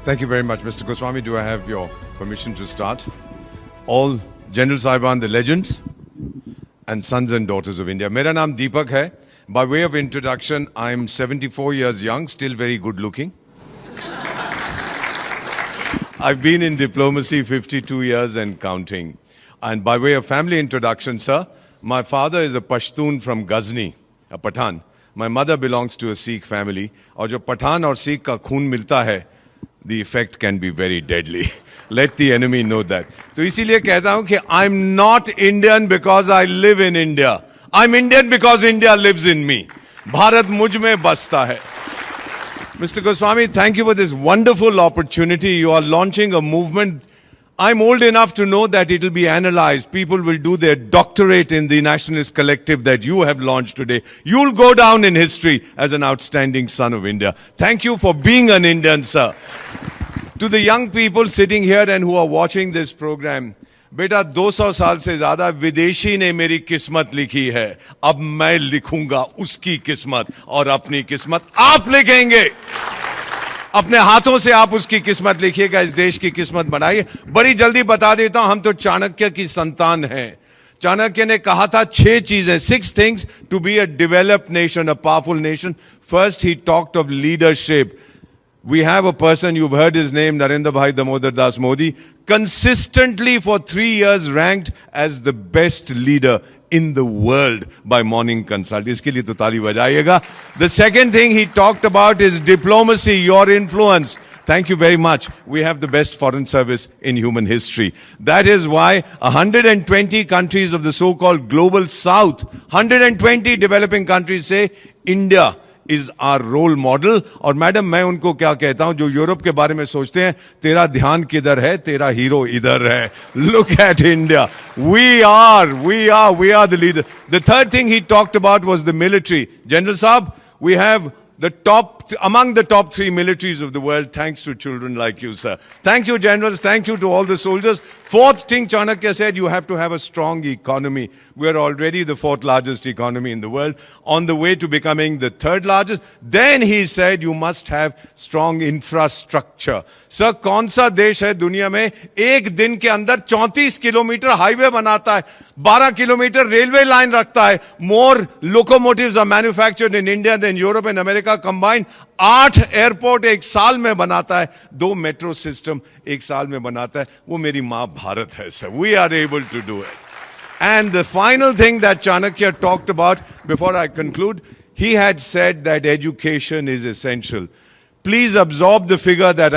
Thank you very much, Mr. Goswami. Do I have your permission to start? All General Saiban, the legends, and sons and daughters of India. Mera naam Deepak hai. By way of introduction, I'm 74 years young, still very good looking. I've been in diplomacy 52 years and counting. And by way of family introduction, sir, my father is a Pashtun from Ghazni, a Pathan. My mother belongs to a Sikh family. और जो पठान और सिख का खून मिलता है, the effect can be very deadly. Let the enemy know that. तो इसीलिए कहता हूँ कि I'm not Indian because I live in India. I'm Indian because India lives in me. Bharat मुझ में बसता है. Mr. Goswami, thank you for this wonderful opportunity. You are launching a movement. I'm old enough to know that it will be analyzed. People will do their doctorate in the Nationalist Collective that you have launched today. You'll go down in history as an outstanding son of India. Thank you for being an Indian, sir. To the young people sitting here and who are watching this program, बेटा 200 साल से ज्यादा विदेशी ने मेरी किस्मत लिखी है. अब मैं लिखूंगा उसकी किस्मत और अपनी किस्मत आप लिखेंगे. अपने हाथों से आप उसकी किस्मत लिखिएगा, इस देश की किस्मत बनाइए. बड़ी जल्दी बता देता हूं, हम तो चाणक्य की संतान हैं. चाणक्य ने कहा था 6 चीजें, 6 things to be a developed nation, a powerful nation. First, he talked of leadership. We have a person, you've heard his name, Narendra Bhai Damodar Das Modi, consistently for 3 years ranked as the best leader in the world by Morning Consult. Iske liye to taali bajayega. The second thing he talked about is diplomacy, your influence. Thank you very much. We have the best foreign service in human history. That is why 120 countries of the so-called global south, 120 developing countries say India is our role model. और madam मैं उनको क्या कहता हूं जो Europe के बारे में सोचते हैं, तेरा ध्यान किधर है, तेरा हीरो इधर है. Look at India. We are the leader. The third thing he talked about was the military. General Saab, we have among the top 3 militaries of the world, thanks to children like you, sir. Thank you, generals. Thank you to all the soldiers. Fourth thing, Chanakya said, you have to have a strong economy. We are already the 4th largest economy in the world, on the way to becoming the 3rd largest. Then he said, you must have strong infrastructure. Sir, कौन सा देश है दुनिया में एक दिन के अंदर 34 किलोमीटर हाईवे बनाता है, 12 किलोमीटर रेलवे लाइन रखता है? More locomotives are manufactured in India than Europe and America combined. 8 airport एक साल में बनाता है, 2 मेट्रो सिस्टम एक साल में बनाता है. वो मेरी मां भारत है, sir. We are able to do it. And the final thing that Chanakya talked about, before I conclude, he had said that education is essential. Please absorb the figure that